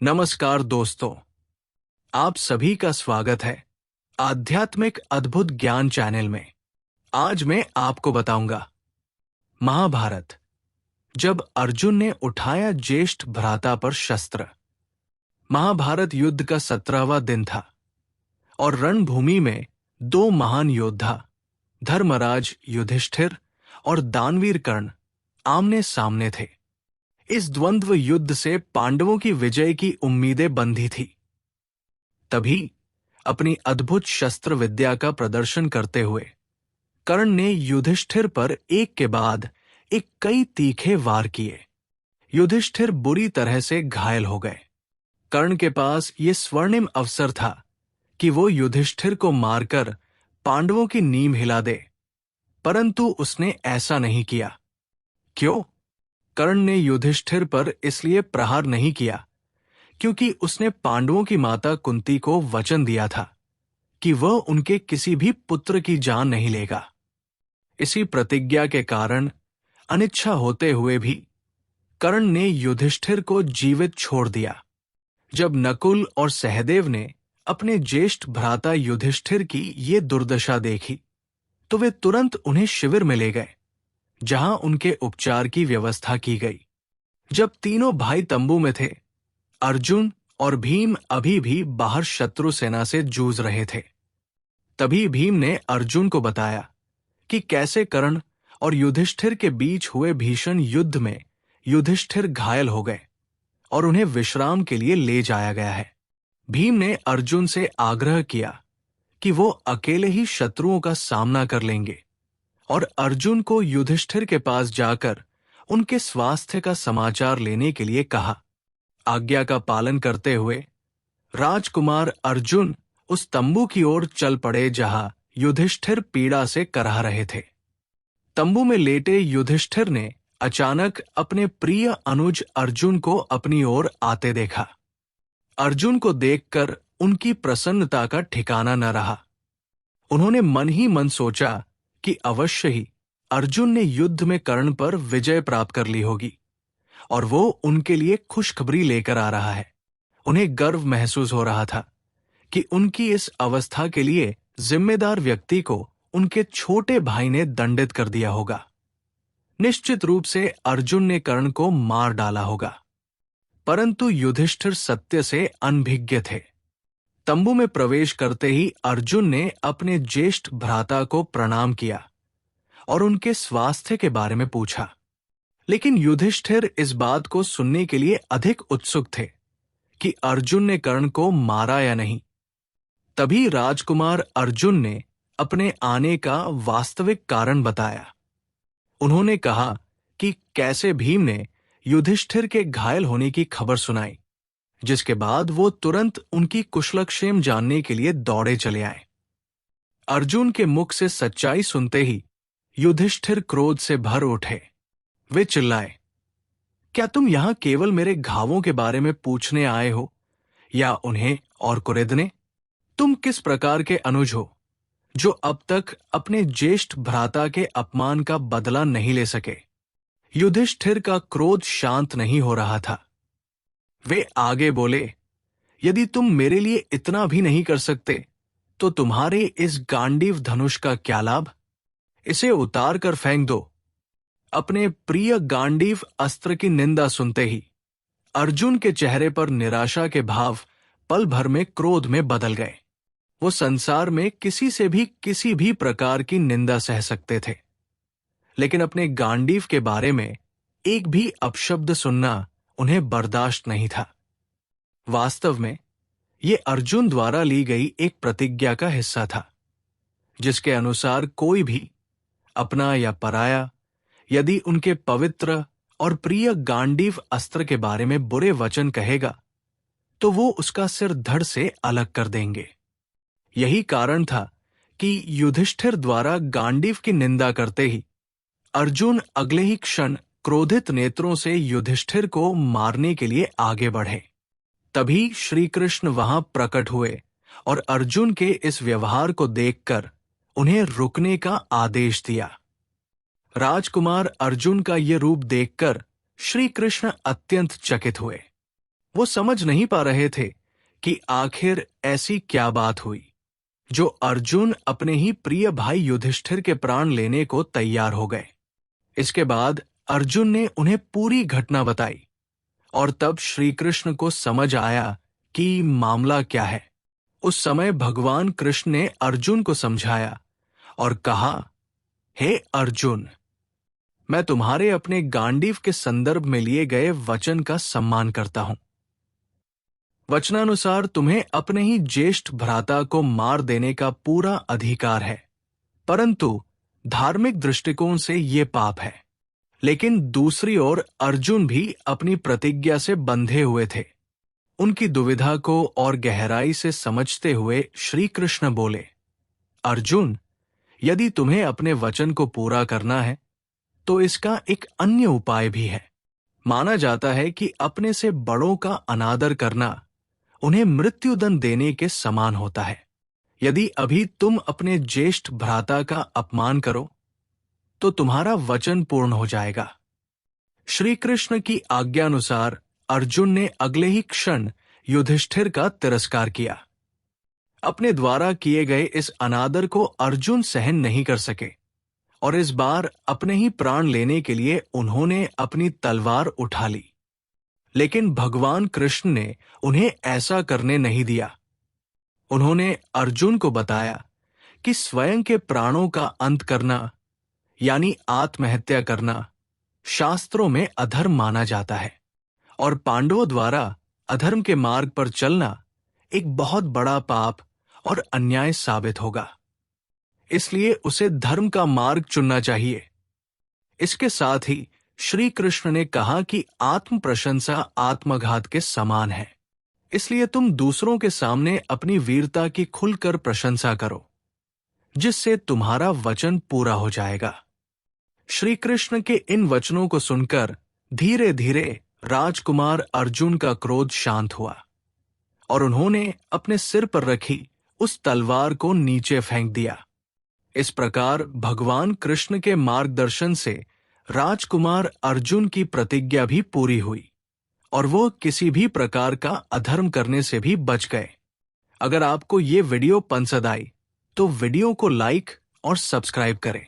नमस्कार दोस्तों, आप सभी का स्वागत है आध्यात्मिक अद्भुत ज्ञान चैनल में। आज मैं आपको बताऊंगा महाभारत, जब अर्जुन ने उठाया ज्येष्ठ भ्राता पर शस्त्र। महाभारत युद्ध का 17वां दिन था और रणभूमि में दो महान योद्धा धर्मराज युधिष्ठिर और दानवीर कर्ण आमने सामने थे। इस द्वंद्व युद्ध से पांडवों की विजय की उम्मीदें बंधी थी। तभी अपनी अद्भुत शस्त्र विद्या का प्रदर्शन करते हुए कर्ण ने युधिष्ठिर पर एक के बाद एक कई तीखे वार किए। युधिष्ठिर बुरी तरह से घायल हो गए। कर्ण के पास ये स्वर्णिम अवसर था कि वो युधिष्ठिर को मारकर पांडवों की नींव हिला दे, परंतु उसने ऐसा नहीं किया। क्यों? कर्ण ने युधिष्ठिर पर इसलिए प्रहार नहीं किया क्योंकि उसने पांडवों की माता कुंती को वचन दिया था कि वह उनके किसी भी पुत्र की जान नहीं लेगा। इसी प्रतिज्ञा के कारण अनिच्छा होते हुए भी कर्ण ने युधिष्ठिर को जीवित छोड़ दिया। जब नकुल और सहदेव ने अपने ज्येष्ठ भ्राता युधिष्ठिर की ये दुर्दशा देखी तो वे तुरंत उन्हें शिविर में ले गए, जहां उनके उपचार की व्यवस्था की गई। जब तीनों भाई तंबू में थे, अर्जुन और भीम अभी भी बाहर शत्रु सेना से जूझ रहे थे। तभी भीम ने अर्जुन को बताया कि कैसे कर्ण और युधिष्ठिर के बीच हुए भीषण युद्ध में युधिष्ठिर घायल हो गए और उन्हें विश्राम के लिए ले जाया गया है। भीम ने अर्जुन से आग्रह किया कि वो अकेले ही शत्रुओं का सामना कर लेंगे और अर्जुन को युधिष्ठिर के पास जाकर उनके स्वास्थ्य का समाचार लेने के लिए कहा। आज्ञा का पालन करते हुए राजकुमार अर्जुन उस तंबू की ओर चल पड़े जहां युधिष्ठिर पीड़ा से कराह रहे थे। तंबू में लेटे युधिष्ठिर ने अचानक अपने प्रिय अनुज अर्जुन को अपनी ओर आते देखा। अर्जुन को देखकर उनकी प्रसन्नता का ठिकाना न रहा। उन्होंने मन ही मन सोचा कि अवश्य ही अर्जुन ने युद्ध में कर्ण पर विजय प्राप्त कर ली होगी और वो उनके लिए खुशखबरी लेकर आ रहा है। उन्हें गर्व महसूस हो रहा था कि उनकी इस अवस्था के लिए जिम्मेदार व्यक्ति को उनके छोटे भाई ने दंडित कर दिया होगा। निश्चित रूप से अर्जुन ने कर्ण को मार डाला होगा, परंतु युधिष्ठिर सत्य से अनभिज्ञ थे। तंबू में प्रवेश करते ही अर्जुन ने अपने ज्येष्ठ भ्राता को प्रणाम किया और उनके स्वास्थ्य के बारे में पूछा, लेकिन युधिष्ठिर इस बात को सुनने के लिए अधिक उत्सुक थे कि अर्जुन ने कर्ण को मारा या नहीं। तभी राजकुमार अर्जुन ने अपने आने का वास्तविक कारण बताया। उन्होंने कहा कि कैसे भीम ने युधिष्ठिर के घायल होने की खबर सुनाई, जिसके बाद वो तुरंत उनकी कुशलक्षेम जानने के लिए दौड़े चले आए। अर्जुन के मुख से सच्चाई सुनते ही युधिष्ठिर क्रोध से भर उठे। वे चिल्लाए, क्या तुम यहां केवल मेरे घावों के बारे में पूछने आए हो या उन्हें और कुरेदने? तुम किस प्रकार के अनुज हो जो अब तक अपने ज्येष्ठ भ्राता के अपमान का बदला नहीं ले सके? युधिष्ठिर का क्रोध शांत नहीं हो रहा था। वे आगे बोले, यदि तुम मेरे लिए इतना भी नहीं कर सकते तो तुम्हारे इस गांडीव धनुष का क्या लाभ? इसे उतार कर फेंक दो। अपने प्रिय गांडीव अस्त्र की निंदा सुनते ही अर्जुन के चेहरे पर निराशा के भाव पल भर में क्रोध में बदल गए। वो संसार में किसी से भी किसी भी प्रकार की निंदा सह सकते थे, लेकिन अपने गांडीव के बारे में एक भी अपशब्द सुनना उन्हें बर्दाश्त नहीं था। वास्तव में ये अर्जुन द्वारा ली गई एक प्रतिज्ञा का हिस्सा था, जिसके अनुसार कोई भी अपना या पराया यदि उनके पवित्र और प्रिय गांडीव अस्त्र के बारे में बुरे वचन कहेगा तो वो उसका सिर धड़ से अलग कर देंगे। यही कारण था कि युधिष्ठिर द्वारा गांडीव की निंदा करते ही अर्जुन अगले ही क्षण क्रोधित नेत्रों से युधिष्ठिर को मारने के लिए आगे बढ़े। तभी श्री कृष्ण वहां प्रकट हुए और अर्जुन के इस व्यवहार को देखकर उन्हें रुकने का आदेश दिया। राजकुमार अर्जुन का ये रूप देखकर श्री कृष्ण अत्यंत चकित हुए। वो समझ नहीं पा रहे थे कि आखिर ऐसी क्या बात हुई जो अर्जुन अपने ही प्रिय भाई युधिष्ठिर के प्राण लेने को तैयार हो गए। इसके बाद अर्जुन ने उन्हें पूरी घटना बताई और तब श्री कृष्ण को समझ आया कि मामला क्या है। उस समय भगवान कृष्ण ने अर्जुन को समझाया और कहा, हे अर्जुन, मैं तुम्हारे अपने गांडीव के संदर्भ में लिए गए वचन का सम्मान करता हूं। वचनानुसार तुम्हें अपने ही ज्येष्ठ भ्राता को मार देने का पूरा अधिकार है, परंतु धार्मिक दृष्टिकोण से ये पाप है। लेकिन दूसरी ओर अर्जुन भी अपनी प्रतिज्ञा से बंधे हुए थे। उनकी दुविधा को और गहराई से समझते हुए श्री कृष्ण बोले, अर्जुन, यदि तुम्हें अपने वचन को पूरा करना है तो इसका एक अन्य उपाय भी है। माना जाता है कि अपने से बड़ों का अनादर करना उन्हें मृत्युदंड देने के समान होता है। यदि अभी तुम अपने ज्येष्ठ भ्राता का अपमान करो तो तुम्हारा वचन पूर्ण हो जाएगा। श्री कृष्ण की आज्ञानुसार अर्जुन ने अगले ही क्षण युधिष्ठिर का तिरस्कार किया। अपने द्वारा किए गए इस अनादर को अर्जुन सहन नहीं कर सके और इस बार अपने ही प्राण लेने के लिए उन्होंने अपनी तलवार उठा ली। लेकिन भगवान कृष्ण ने उन्हें ऐसा करने नहीं दिया। उन्होंने अर्जुन को बताया कि स्वयं के प्राणों का अंत करना यानी आत्महत्या करना शास्त्रों में अधर्म माना जाता है और पांडवों द्वारा अधर्म के मार्ग पर चलना एक बहुत बड़ा पाप और अन्याय साबित होगा। इसलिए उसे धर्म का मार्ग चुनना चाहिए। इसके साथ ही श्री कृष्ण ने कहा कि आत्म प्रशंसा आत्मघात के समान है। इसलिए तुम दूसरों के सामने अपनी वीरता की खुलकर प्रशंसा करो, जिससे तुम्हारा वचन पूरा हो जाएगा। श्री कृष्ण के इन वचनों को सुनकर धीरे धीरे राजकुमार अर्जुन का क्रोध शांत हुआ और उन्होंने अपने सिर पर रखी उस तलवार को नीचे फेंक दिया। इस प्रकार भगवान कृष्ण के मार्गदर्शन से राजकुमार अर्जुन की प्रतिज्ञा भी पूरी हुई और वो किसी भी प्रकार का अधर्म करने से भी बच गए। अगर आपको ये वीडियो पसंद आई तो वीडियो को लाइक और सब्सक्राइब करें।